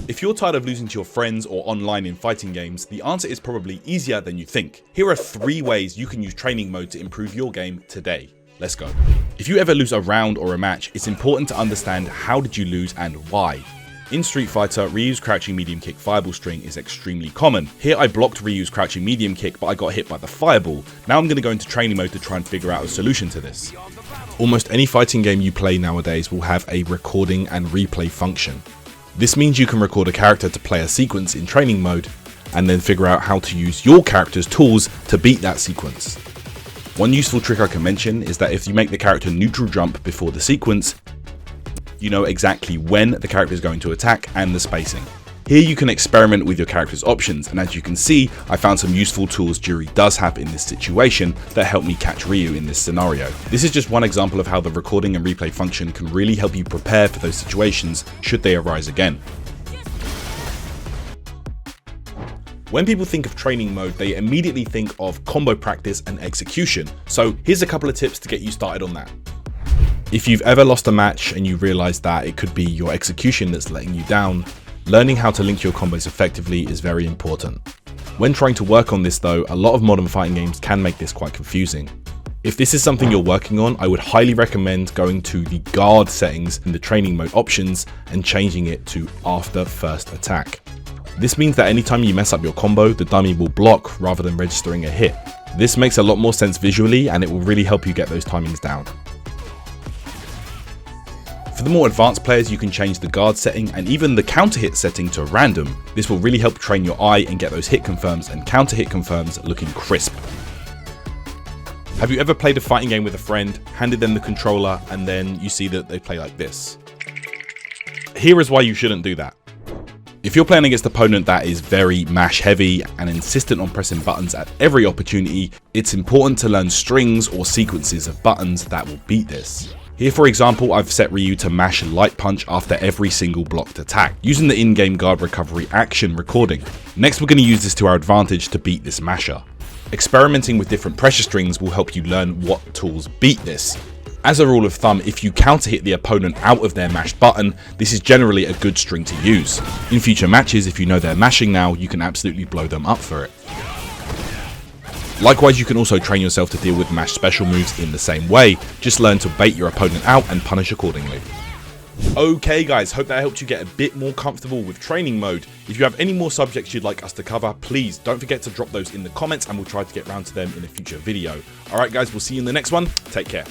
If you're tired of losing to your friends or online in fighting games, the answer is probably easier than you think. Here are 3 ways you can use training mode to improve your game today. Let's go. If you ever lose a round or a match, it's important to understand how did you lose and why. In Street Fighter, Ryu's crouching medium kick fireball string is extremely common. Here I blocked Ryu's crouching medium kick, but I got hit by the fireball. Now I'm going to go into training mode to try and figure out a solution to this. Almost any fighting game you play nowadays will have a recording and replay function. This means you can record a character to play a sequence in training mode, and then figure out how to use your character's tools to beat that sequence. One useful trick I can mention is that if you make the character neutral jump before the sequence, you know exactly when the character is going to attack and the spacing. Here you can experiment with your character's options, and as you can see, I found some useful tools Jury does have in this situation that help me catch Ryu in this scenario. This is just one example of how the recording and replay function can really help you prepare for those situations should they arise again. When people think of training mode, they immediately think of combo practice and execution. So here's a couple of tips to get you started on that. If you've ever lost a match and you realize that it could be your execution that's letting you down, learning how to link your combos effectively is very important. When trying to work on this though, a lot of modern fighting games can make this quite confusing. If this is something you're working on, I would highly recommend going to the guard settings in the training mode options and changing it to after first attack. This means that anytime you mess up your combo, the dummy will block rather than registering a hit. This makes a lot more sense visually, and it will really help you get those timings down. For the more advanced players, you can change the guard setting and even the counter hit setting to random. This will really help train your eye and get those hit confirms and counter hit confirms looking crisp. Have you ever played a fighting game with a friend, handed them the controller, and then you see that they play like this? Here is why you shouldn't do that. If you're playing against an opponent that is very mash heavy and insistent on pressing buttons at every opportunity, it's important to learn strings or sequences of buttons that will beat this. Here for example, I've set Ryu to mash light punch after every single blocked attack, using the in-game guard recovery action recording. Next we're going to use this to our advantage to beat this masher. Experimenting with different pressure strings will help you learn what tools beat this. As a rule of thumb, if you counter hit the opponent out of their mashed button, this is generally a good string to use. In future matches, if you know they're mashing now, you can absolutely blow them up for it. Likewise, you can also train yourself to deal with mash special moves in the same way. Just learn to bait your opponent out and punish accordingly. Okay guys, hope that helped you get a bit more comfortable with training mode. If you have any more subjects you'd like us to cover, please don't forget to drop those in the comments and we'll try to get round to them in a future video. Alright guys, we'll see you in the next one. Take care.